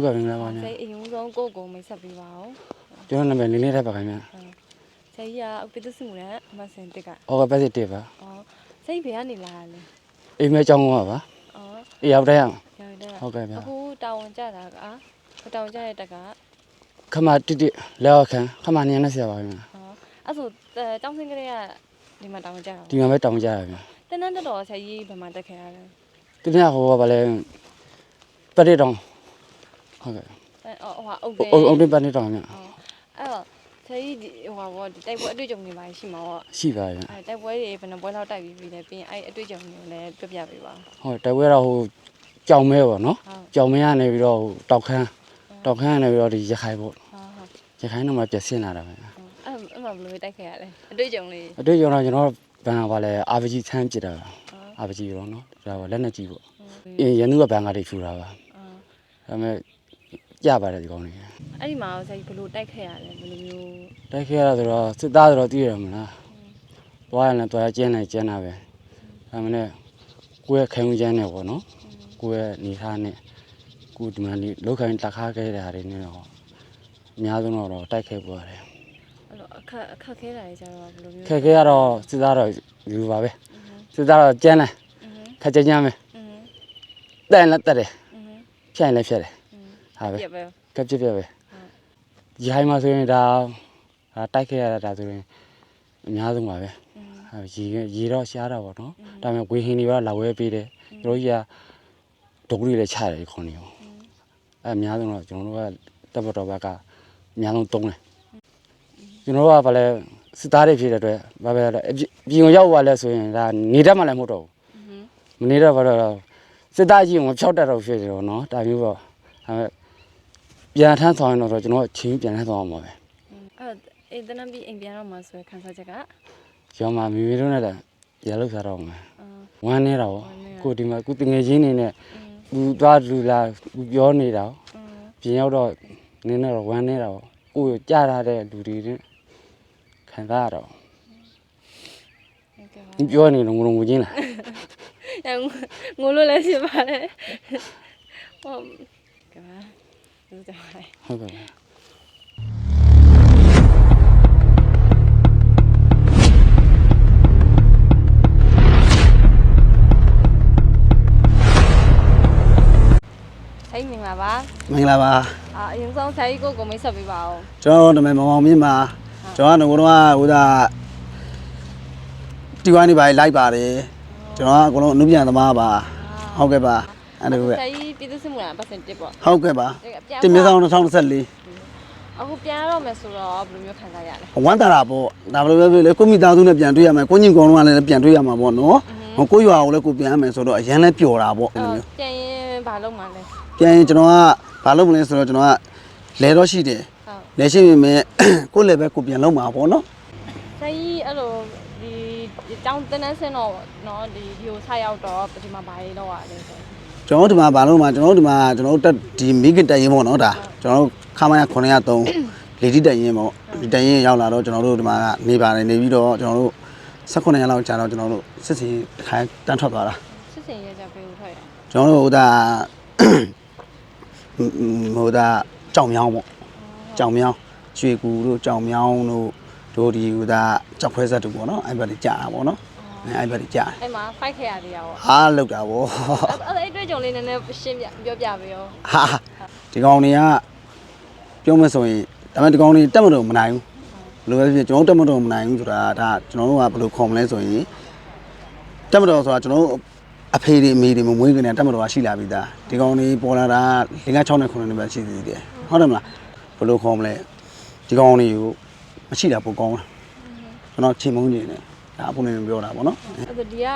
ဟုတ်ကဲ့မင်္ဂလာပါဗျာ ဆရာအရင်ဆုံးကိုကိုမိတ်ဆက်ပေးပါဦး ကျွန်တော်နာမည်လေးလေးထပ်ပါခင်ဗျာ ဆရာကြီးကပြည်သူ့စစ်မှုနဲ့အမဆင်တစ်က ဟုတ်ကဲ့ပတ်စစ်တစ်ပါ အော်ဆရာကြီးဘယ်ကနေလာလဲ အိမ်မဲကျောင်းကပါ အော် အေးရောက်တဲ့အောင် ရောက်တယ် ဟုတ်ကဲ့ဗျာ အခုတာဝန်ကြတာကတာဝန်ကြတဲ့တက်က ခမတိလောက်ခံခမနေနဲ့ဆရာပါခင်ဗျာ အဲ့ဆိုတောင်းစင်းကလေးကဒီမှာတာဝန်ကြတာ ဒီမှာပဲတောင်းကြရဗျာ တင်းတန်းတော်ဆရာကြီးဘယ်မှာတက်ခဲ့ရလဲ ဒီနေ့ဟိုကဗလဲပတ်တစ်တောင်းဟုတ်ကဲ့ ဟိုဟာအုတ်တယ်အုတ်ပတ်တစ်တောင်းဗျာ အဲ့တော့ဆရာကြီးဟိုဟာဒီတိုက်ပွဲအတွေ့အကြုံတွေပါရှိမှာပေါ့ ရှိပါဗျာ တိုက်ပွဲတွေဘယ်နှပွဲလောက်တိုက်ပြီးပြီလဲပြီးရင်အဲ့အတွေ့အကြုံတွေကိုလည်းပြပြပေးပါ ဟုတ်တိုက်ပွဲတော့ဟိုကြောင်မဲပေါ့နော်ကြောင်မဲကနေပြီးတော့တောက်ခမ်းကနေပြီးတော့ဒီရခိုင်ပေါ့ရခိုင်တော့မှပြက်ဆင်းလာတာပဲ အဲ့မှာဘယ်လိုတိုက်ခဲ့ရလဲအတွေ့အကြုံလေး အတွေ့အကြုံတော့ကျွန်တော်ဘန်ကဗလဲအာပဂျီဆန်းပြစ်တာအာပဂျီရောနော်ဒါကလက်နဲ့ကြည့်ပေါ့အင်းရန်သူကဘန်ကတွေဖြူတာပါဒါပေမဲ့ကြပါတယ်ဒီကောင်းနေ အဲ့ဒီမှာဆရာကြီးဘယ်လိုတိုက်ခဲ့ရလဲဘယ်လိုမျိုး တိုက်ခဲ့ရဆိုတော့စစ်သားဆိုတော့တည်ရမလားသွားရင်လည်းသွားကျင်းနေကျင်းတာပဲဒါမှလည်းကိုယ့်ရဲ့ခံယူချက်နဲ့ပေါ့နော်ကိုယ့်ရဲ့နေသားနဲ့ကိုဒီမှာလောက်ခိုင်းတက်ခါခဲ့တဲ့ဟာတွေနဲ့တော့အများဆုံးတော့တိုက်ခဲ့ပေါ်တယ် အဲ့လိုအခက်ခဲတာတွေကျတော့ဘယ်လိုမျိုး ခက်ခဲရတော့စစ်သားတော့ယူပါပဲစစ်သားတော့ကျန်းတယ်ခက်ကြမ်းမယ်တဲ့လည်းတက်တယ်ဖြတ်ရင်လည်းဖြတ်တယ်ဟာပဲ ပြပဲ ကပ်ပြပြပဲဒီဟိုင်းမှာဆိုရင်ဒါတိုက်ခဲ့ရတာဆိုရင်အများဆုံးပါပဲရေတော့ရှားတာပေါ့နော်ဒါပေမဲ့ဝေဟင်းတွေကတော့လာဝဲပေးတယ်တို့ကြီးကဒုက္ခတွေလည်းချတယ်ခေါင်းနေပေါ့အဲအများဆုံးတော့ကျွန်တော်တို့ကတပ်တော်ဘက်ကအများဆုံးတုံးတယ်ကျွန်တော်တို့ကဗလဲစစ်သားတွေဖြစ်တဲ့အတွက်ဘာပဲလဲပြင်ကိုရောက်သွားလဲဆိုရင်ဒါနေတတ်မှလည်းမဟုတ်တော့ဘူးမနေတော့ဘာလို့စစ်သားကြီးကမဖြောက်တတ်တော့ဖြစ်တယ်တော့နော်ဒါမျိုးပေါ့ဒါပေမဲ့ပြန်ထမ်းဆောင်ရင်တော့ကျွန်တော်ချင်းပြန်ထမ်းဆောင်အောင်ပါပဲ အဲ့အေးတနမ်းပြီးအိမ်ပြန်တော့မှဆိုရခန်းစားချက်က ကျောင်းမှာမိမိတို့နဲ့လည်းရလောက်စားတော့မှာဝမ်းနေတာပေါ့ကိုဒီမှာကိုတငယ်ချင်းနေနဲ့သူသွားလူလာသူပြောနေတာပြင်ရောက်တော့နင်းတော့ဝမ်းနေတာပေါ့ကိုကြားထားတဲ့လူတွေနဲ့ခံစားရတော့ဒီပြောနေတော့ငုံငုံချင်းလား အဲ့ငိုလို့လည်းဖြစ်ပါတယ်ဟုတ်ကဲ့ပါဒီကြပါလေ ဟုတ်ကဲ့ဆိုင်မင်္ဂလာပါ မင်္ဂလာပါ အရင်ဆုံးဆိုင်ကိုကိုမိတ်ဆက်ပေးပါဦး ကျွန်တော်နာမည်မောင်အောင်မြင့်ပါကျွန်တော်ကတော့ဟိုဒါတီဝိုင်းနေပါလိုက်ပါတယ်ကျွန်တော်ကအကုန်လုံးအနုပြန်သမားပါဟုတ်ကဲ့ပါအဲ့ဒါပဲ ဆိုင်ပြည်သူ့စစ်မှုနဲ့ပတ်စံတစ်ပေါ့ ဟုတ်ကဲ့ပါတင်မြဆောင်2024 အခုပြန်ရတော့မယ်ဆိုတော့ဘယ်လိုမျိုးခံစားရလဲ ဝမ်းတာတာပေါ့ဒါဘယ်လိုပဲလေကိုမိသားစုနဲ့ပြန်တွေ့ရမယ်ကိုညင်ကောင်လုံးကလည်းပြန်တွေ့ရမှာပေါ့နော်ဟိုကိုရွာကိုလည်းကိုပြန်ရမယ်ဆိုတော့အရန်လည်းပျော်တာပေါ့အဲ့လိုမျိုး ပြန်ရင်ဘာလုပ်မှလဲ ပြန်ရင်ကျွန်တော်ကဘာလုပ်မလဲဆိုတော့ကျွန်တော်ကလဲတော့ရှိတယ်လဲရှိပေမဲ့ကိုလည်းပဲကိုပြန်လုပ်မှာပေါ့နော် ဆိုင်အဲ့လိုဒီတောင်းတင်းနှန်းဆင်းတော့နော်ဒီကိုဆက်ရောက်တော့ဒီမှာဘာရေးတော့ရလဲဆို ကျွန်တော်ဒီမှာဘာလို့မှာကျွန်တော်ဒီမှာကျွန်တော်တက်ဒီမိခင်တက်ရင်ပေါ့နော်ဒါကျွန်တော်ခါမရ903လေတိတက်ရင်ပေါ့ဒီတက်ရင်ရောက်လာတော့ကျွန်တော်တို့ဒီမှာကနေပါတယ်နေပြီးတော့ကျွန်တော်တို့18ရက်လောက်ကြာတော့ကျွန်တော်တို့စစ်စီတစ်ခါတန်းထွက်သွားတာ စစ်စင်ရကြပေးဦးထွက်ရ ကျွန်တော်တို့ဟိုဒါကြောင်မြောင်းပေါ့ကြောင်မြောင်းရွှေကူတို့ကြောင်မြောင်းတို့ဒီဟိုဒါကြောက်ဖွဲဆက်တို့ပေါ့နော်အဲ့ဘက်တွေကြာတာပေါ့နော်အဲ့ဘက်တွေကြာ အဲ့မှာ fight ခဲ့ရသေးရပေါ့ ဟာလောက်တာပေါ့ အဲ့အတွေ့အကြုံလေးနည်းနည်းရှင်းပြောပြပေးရော ဟာဒီကောင်တွေကပြောမဆိုရင်ဒါပေမဲ့ဒီကောင်တွေတက်မတော့မနိုင်ဘူးဘယ်လိုပဲဖြစ်ကျွန်တော်တက်မတော့မနိုင်ဘူးဆိုတာဒါကျွန်တော်တို့ကဘယ်လိုခေါ်မလဲဆိုရင်တက်မတော့ဆိုတာကျွန်တော်တို့အဖေတွေအမေတွေမမွေးခင်တည်းတက်မတော်ရှိလာပြီသားဒီကောင်တွေပေါ်လာတာ5 6နဲ့9နဲ့ပဲရှိသေးတယ်ဟုတ်တယ်မလားဘယ်လိုခေါ်မလဲဒီကောင်တွေကိုမရှိတာပိုကောင်းလားကျွန်တော်ချိန်မုန်းနေတယ်ဒါအပုံနဲ့ပြောတာပေါ့နော် အဲ့ဒါဒီက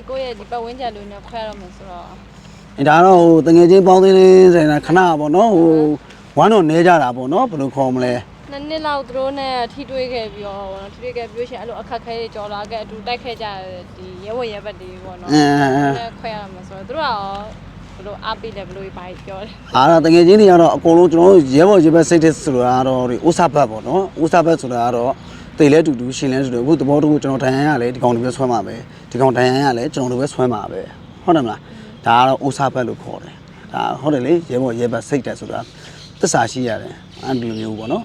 ကိုယ့်ရဲ့ဒီပတ်ဝန်းကျင်လူနဲ့ခွဲရတော့မယ်ဆိုတော့ အဲဒါတော့ဟိုတငယ်ချင်းပေါင်းသင်းဆိုင်တာခဏပေါ့နော်ဟိုဝမ်းတော့နေကြတာပေါ့နော်ဘယ်လိုခေါ်မလဲ နှစ်လောက်သူတို့နဲ့ထိတွေ့ခဲ့ပြီးတော့ဗောနော်ထိတွေ့ခဲ့ပြီးရှင်အဲ့လိုအခက်ခဲတွေကြော်လာခဲ့အတူတိုက်ခဲ့ကြဒီရဲဝရဲဘက်တွေပေါ့နော်နဲ့ခွဲရမှာဆိုတော့သူတို့ကရောဘယ်လိုအားပေးတယ်ဘယ်လိုဘာပြောလဲ အားတော့တငယ်ချင်းတွေကတော့အကုန်လုံးကျွန်တော်တို့ရဲဘော်ရဲဘက်စိတ်သက်ဆိုတာကတော့ဒီဥစားဘက်ပေါ့နော်ဥစားဘက်ဆိုတာကတော့တိတ်လဲတူတူရှင်လဲတူတူအခုသဘောတူကျွန်တော်တန်ရန်ရလဲဒီကောင်တွေပဲဆွဲမှာပဲဒီကောင်တန်ရန်ရလဲကျွန်တော်တို့ပဲဆွဲမှာပဲဟုတ်တယ်မလားဒါကတော့ဥစားဘက်လို့ခေါ်တယ် ဒါဟုတ်တယ်လေရဲဘော်ရဲဘတ်စိတ်တယ်ဆိုတာသစ္စာရှိရတယ်အဲ့ဒီလိုမျိုးပေါ့နော်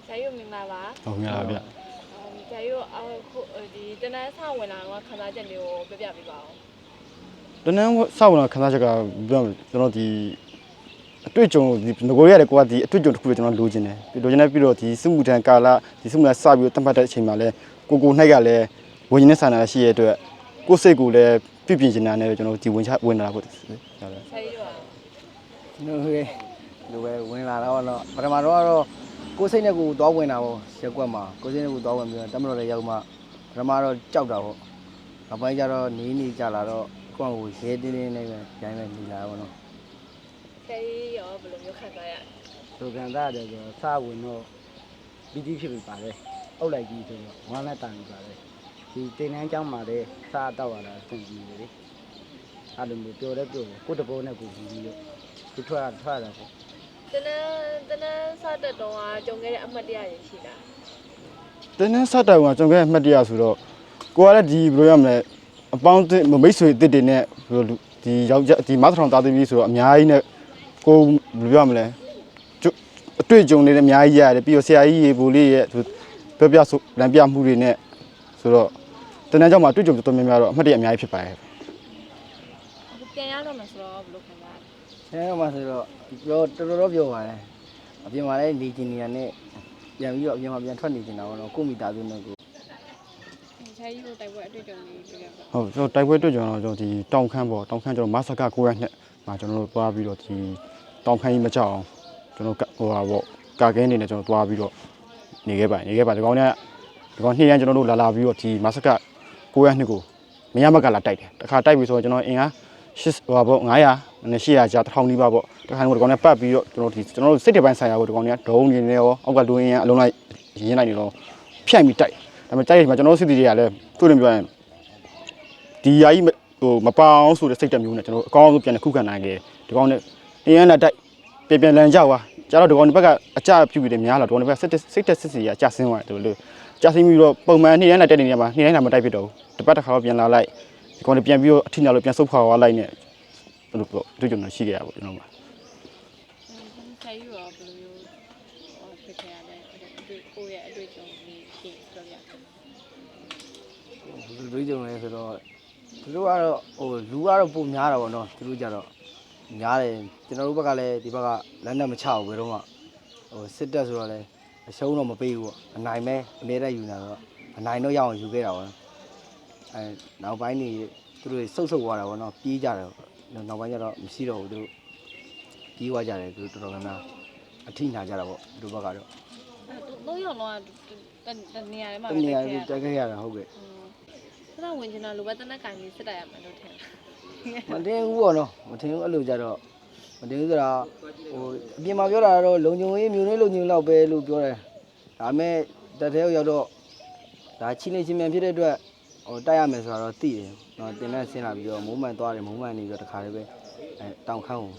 ဆရာတို့မင်္ဂလာပါ ဟုတ်ကဲ့ပါဗျ ဆရာတို့အခုဒီတနန်းဆောင်ဝင်လာတော့ခန်းစားချက်လေးကိုပြပြပေးပါဦး တနန်းစောက်လာခန်းစားချက်ကပြောကျွန်တော်ဒီအတွေ့အကြုံဒီငကိုရတယ်ကိုကဒီအတွေ့အကြုံတစ်ခုကိုကျွန်တော်လိုချင်တယ်လိုချင်တယ်ပြီးတော့ဒီစုမှုထံကာလဒီစုမှုထံစပြီးတော့တတ်မှတ်တဲ့အချိန်မှာလဲကိုနှိုက်ကလည်းဝင်နေတဲ့ဆန္ဒရှိရတဲ့အတွက်ကိုယ်စိတ်ကိုလည်းပြပြင်နေတာနဲ့ကျွန်တော်ဒီဝင်လာဖို့ဟုတ်တယ် ဆရာတို့က ကျွန်တော်ဟဲ့လိုပဲဝင်လာတော့ပထမတော့ကိုယ်စိတ်နဲ့ကိုယ်သွားဝင်တာပေါ့ရက်ကွက်မှာကိုယ်စိတ်နဲ့ကိုယ်သွားဝင်ပြီးတော့တမတော်လည်းရောက်မှပထမတော့ကြောက်တာပေါ့နောက်ပိုင်းကျတော့နေကြလာတော့ကိုယ့်ကိုရဲတင်းတင်းနဲ့ပဲကြိုင်းပဲနေလာပေါ့နော် ဆရာရောဘယ်လိုမျိုးခံစားရ ဆိုကန်သားတယ်ဆိုတော့စဝင်တော့ပီတိဖြစ်ပြီပါတယ်အုတ်လိုက်ကြီးဆိုတော့ဝမ်းနဲ့တန်ပြီပါတယ်ဒီတင်နှန်းကျောင်းမှာလည်းစားတော့ရတာဆင်ကြီးလေအဲ့လိုမျိုးပြောတယ်ကိုတဘောနဲ့ကိုပြီးပြီးတော့ဒီထွက်တာပေါ့ တနန်းစတဲ့တော့ကြုံခဲ့တဲ့အမှတ်တရရရှိလား တနန်းစတိုင်ကကျွန်တော်ကမှတ်တရဆိုတော့ကိုကလည်းဒီဘယ်လိုရမလဲအပေါင်းမိတ်ဆွေအစ်စ်တွေနဲ့ဘယ်လိုဒီယောက်ျားဒီမတ်ထောင်သားသမီးဆိုတော့အများကြီးနဲ့ကိုဘယ်လိုရမလဲအတွေ့အကြုံတွေလည်းအများကြီးရတယ်ပြီးတော့ဆရာကြီးရေဘူလေးရဲ့ပြောပြဆိုလမ်းပြမှုတွေနဲ့ဆိုတော့တနန်းကျောင်းမှာအတွေ့အကြုံတော်တော်များများတော့အမှတ်တရအများကြီးဖြစ်ပါတယ် အခုပြန်ရတော့မှဆိုတော့ဘယ်လိုခံစားရလဲ ဆရာမဆိုတော့တော်တော်ပြောပါတယ်အပြင်မှာလည်းနေကျင်နေရနဲ့ပြန်ပြီးတော့အပြင်မှာပြန်ထွက်နေကျင်တာပေါ့နော်ကိုမိသားစုနဲ့ကို ဆရာကြီးတို့တိုက်ပွဲအတွေ့အကြုံလေးပြောပြပါ ဟုတ်ကျွန်တော်တိုက်ပွဲတွေ့ကြတော့ကျွန်တော်ဒီတောင်ခမ်းပေါ့တောင်ခမ်းကျွန်တော်မဆက9ရက်နဲ့မှာကျွန်တော်တို့သွားပြီးတော့ဒီတောင်ခမ်းကြီးမကြောက်အောင်ကျွန်တော်ဟိုဟာပေါ့ကာကင်းနေနဲ့ကျွန်တော်သွားပြီးတော့နေခဲ့ပါဒီကောင်နဲ့ဒီကောင်နှစ်ရန်ကျွန်တော်တို့လာပြီးတော့ဒီမဆက9ရက်နှစ်ကိုမရမကလာတိုက်တယ်တခါတိုက်ပြီဆိုတော့ကျွန်တော်အင်အား8ဟိုဟာပေါ့900နဲ့800ကျာ1000နီးပါးပေါ့တခါတော့ဒီကောင်နဲ့ပတ်ပြီးတော့ကျွန်တော်တို့စိတ်တပိုင်းဆိုင်ရာကိုဒီကောင်နဲ့ဒုံနေနေရောအောက်ကလူရင်းအလုံးလိုက်ရင်းလိုက်နေတော့ဖြန့်ပြီးတိုက်ဒါပေမဲ့တိုက်ရမှာကျွန်တော်စစ်တီတွေကလည်းသူ့လိုပြောရင်ဒီယာကြီးဟိုမပအောင်ဆိုတဲ့စိတ်တက်မျိုးနဲ့ကျွန်တော်အကောင်းဆုံးပြန်ခုခံနိုင်ခဲ့ဒီကောင်နဲ့အင်းရန်လာတိုက်ပြန်လန်ကြောက်သွားကျတော့ဒီကောင်ဒီဘက်ကအကြပြုပြီးတယ်များလာဒီကောင်ဒီဘက်စိတ်တက်စစ်စီကကြာဆင်းသွားတယ်လို့ကြာဆင်းပြီးတော့ပုံမှန်နေ့တိုင်းလာတက်နေနေမှာနေ့တိုင်းလာမတိုက်ဖြစ်တော့ဘူးတစ်ပတ်တစ်ခါတော့ပြန်လာလိုက်ဒီကောင်တွေပြန်ပြီးတော့အထင်ညာလို့ပြန်ဆုတ်ခွာသွားလိုက်နဲ့ဘယ်လိုပေါ့တို့ကျွန်တော်ရှိခဲ့ရပါကျွန်တော်မှာ ဆရာကြီးရောဘယ်လိုမျိုးဖြစ်ခဲ့ရလဲကိုယ့်ရဲ့အတွေ့အကြုံလေးရှင်းပြောပြပါ ဒီလိုကြုံလဲဆိုတော့သူတို့ကတော့ဟိုလူကတော့ပုံများတာပေါ့နော်သူတို့ကြတော့များတယ်ကျွန်တော်တို့ဘက်ကလည်းဒီဘက်ကလမ်းနဲ့မချဘူးဘယ်တော့မှဟိုစစ်တက်ဆိုတော့လည်းအရှုံးတော့မပေးဘူးပေါ့အနိုင်ပဲအနေနဲ့ယူနေတော့အနိုင်တော့ရအောင်ယူခဲ့တာပေါ့အဲနောက်ပိုင်းနေသူတို့စုပ်သွားတာပေါ့နော်ပြေးကြတယ်နောက်ပိုင်းကျတော့မရှိတော့ဘူးသူတို့ပြေးသွားကြတယ်သူတို့တော်တော်များများအထိနာကြတာပေါ့သူတို့ဘက်ကတော့ သုံးယောက်လုံးကတနေရာထဲမှာ တနေရာတိုက်ခဲ့ရတာဟုတ်ကဲ့ ဆရာဝင်ချင်တာလိုပဲတနက်ကင်လေးစစ်တိုက်ရမယ်လို့ထင်တယ် မတင်ဘူးပေါ့နော်မတင်ဘူးအဲ့လိုကြတော့မတင်ဘူးဆိုတာဟိုအပြင်မှာပြောတာတော့လုံခြုံရေးမျိုးလေးလုံခြုံလောက်ပဲလို့ပြောတယ်ဒါပေမဲ့တက်သေးရောက်တော့ဒါချင်းနေချင်းမြန်ဖြစ်တဲ့အတွက်ဟိုတိုက်ရမယ်ဆိုတာတော့သိတယ်နော်တင်နဲ့ဆင်းလာပြီးတော့မိုးမှန်သွားတယ်မိုးမှန်နေပြီးတော့တခါလေးပဲအဲတောင်ခမ်းကို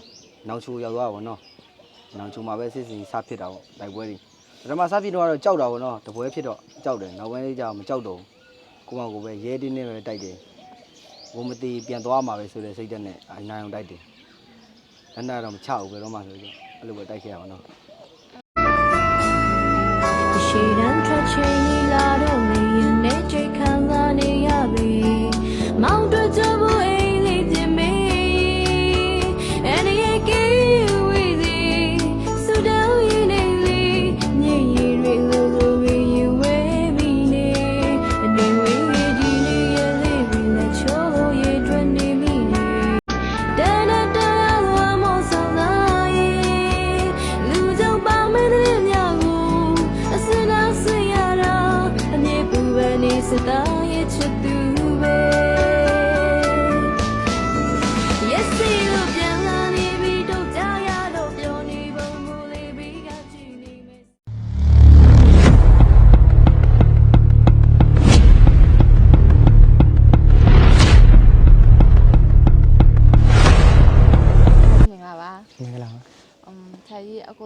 နောက်ချိုးရောက်သွားပါဘောနော်နောက်ချိုးမှာပဲစစ်စင်စဖြစ်တာပေါ့တိုက်ပွဲတွေပထမစဖြစ်တော့ကြောက်တာပေါ့နော်တပွဲဖြစ်တော့ကြောက်တယ်နောက်ပိုင်းလေးကျတော့မကြောက်တော့ဘူးကိုမကိုပဲရဲတင်းနဲ့ပဲတိုက်တယ်ဘုံမတီပြန်သွားမှာပဲဆိုတဲ့စိတ်ဓာတ်နဲ့အနိုင်အောင်တိုက်တယ်။အဲ့ဒါတော့မချဘူးဘယ်တော့မှဆိုတော့အဲ့လိုပဲတိုက်ခဲ့ရအောင်နော် ရှေ့တန်းထွက်ချင်လာတော့မင်းနဲ့ကြိတ်ခံကနေရပြီမောင်တို့ကြဖို့အိမ်လေးပြင်မေးand you give with it so down in theညင်ရီတွေလိုလိုပဲyou way me နေအနေဝေးဒီနေ့ရလေးပြီးလက်ချိုးလို့ရတွင်နေမိနေတန်တန်ဝမ်းမောဆောင်လာရဲ့လူကြောင့်ပါမင်းတဲ့မြောက်ကိုအစနာစရတာအမြဲပူပဲနေစတာရဲ့ချစ်သူပဲ Yes, you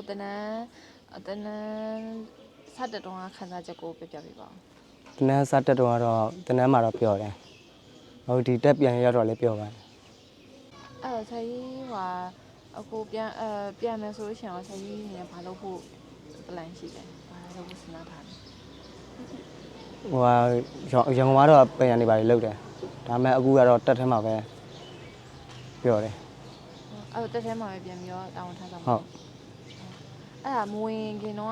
တန်းစတဲ့တော့ခန်းစားချက်ကိုပြပြပေးပါဦး တနန်းစတက်တော့ကတော့တနန်းမှာတော့ပြောတယ်ဟိုဒီတက်ပြန်ရောက်တော့လည်းပြောပါတယ် အဲ့ဆရာကြီးဟာအခုပြန်မယ်ဆိုလို့ရှိရင်ဆရာကြီးနေဘာလုပ်ဖို့ plan ရှိတယ်ဘာလုပ်ဖို့စဉ်းစားထားလဲ ဟိုရန်ကုန်မှာတော့ပြန်ရနေပါလေလောက်တယ်ဒါပေမဲ့အခုကတော့တက်ထဲမှာပဲပြောတယ် အဲ့တက်ထဲမှာပဲပြန်ပြီးတော့တာဝန်ထမ်းဆောင် ဟုတ် အဲ့ဒါမဝင်ခင်တော့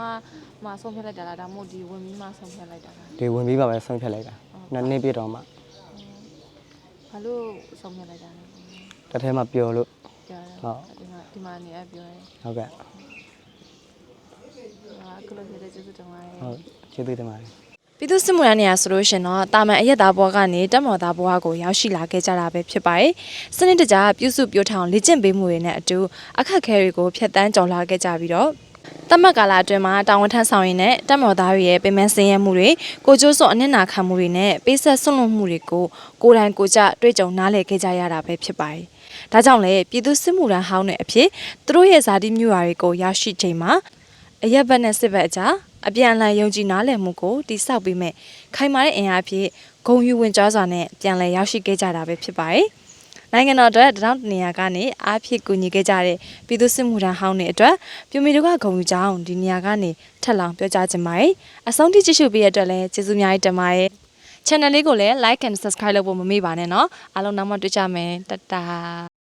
မှဆုံးဖြတ်လိုက်တာလားဒါမှမဟုတ်ဒီဝင်ပြီးမှဆုံးဖြတ်လိုက်တာလား ဒီဝင်ပြီးပါပဲဆုံးဖြတ်လိုက်တာနှစ်နှစ်ပြည့်တော့မှ ဘာလို့ဆုံးဖြတ်လိုက်တာလဲ တက်ထဲမှာပြောလို့ ပြောတယ် ဟုတ် ဒီမှာနေအပ်ပြောတယ် ဟုတ်ကဲ့ အခုလိုဖြစ်တဲ့ကျေးဇူးတင်ပါတယ် ဟုတ်ကျေးဇူးတင်ပါတယ် ပြည်သူ့စစ်မှုထမ်းနေရဆိုလို့ရှင်တော့တာမန်အရက်သားဘွားကနေတက်မော်သားဘွားကိုရောက်ရှိလာခဲ့ကြတာပဲဖြစ်ပါတယ်။စနစ်တကျပြုစုပြောထောင်လေ့ကျင့်ပေးမှုတွေနဲ့အတူအခက်အခဲတွေကိုဖျက်ဆီးကျော်လွှာခဲ့ကြပြီးတော့တမတ်ကာလအတွင်းမှာတာဝန်ထမ်းဆောင်ရင်းနဲ့တက်မော်သားတွေရဲ့ပင်မဆင်းရဲမှုတွေကိုကျိုးစွန်အနစ်နာခံမှုတွေနဲ့ပေးဆက်ဆွန့်လွတ်မှုတွေကိုကိုယ်တိုင်ကိုယ်ကျတွေ့ကြုံနားလည်ခဲ့ကြရတာပဲဖြစ်ပါတယ်။ဒါကြောင့်လည်းပြည်သူ့စစ်မှုထမ်းဟောင်းတဲ့အဖြစ်သူတို့ရဲ့ဇာတိမျိုးရာတွေကိုရရှိချိန်မှာအရက်ဘက်နဲ့စစ်ဘက်အကြားအပြန်အလှန်ယုံကြည်နားလည်မှုကိုတိစောက်ပြီးမဲ့ခိုင်မာတဲ့အင်အားဖြင့်ဂုံယူဝင်ကြားစွာနဲ့ပြန်လည်ရောက်ရှိခဲ့ကြတာပဲဖြစ်ပါတယ်။နိုင်ငံတော်အတွက်တောင်းတနေရာကနေအားဖြည့်ကူညီခဲ့ကြတဲ့ပြည်သူ့စစ်မှုထမ်းဟောင်းတွေအတွက်ပြည်မီတို့ကဂုံယူကြောင်းဒီနေရာကနေထပ်လောင်းပြောကြားချင်ပါတယ်။အဆုံးထိကြည့်ရှုပေးရတဲ့အတွက်လည်းကျေးဇူးအများကြီးတင်ပါတယ်။ Channel လေးကိုလည်း like and subscribe လုပ်ဖို့မမေ့ပါနဲ့နော်။အားလုံးနောက်မှတွေ့ကြမယ်။တတာ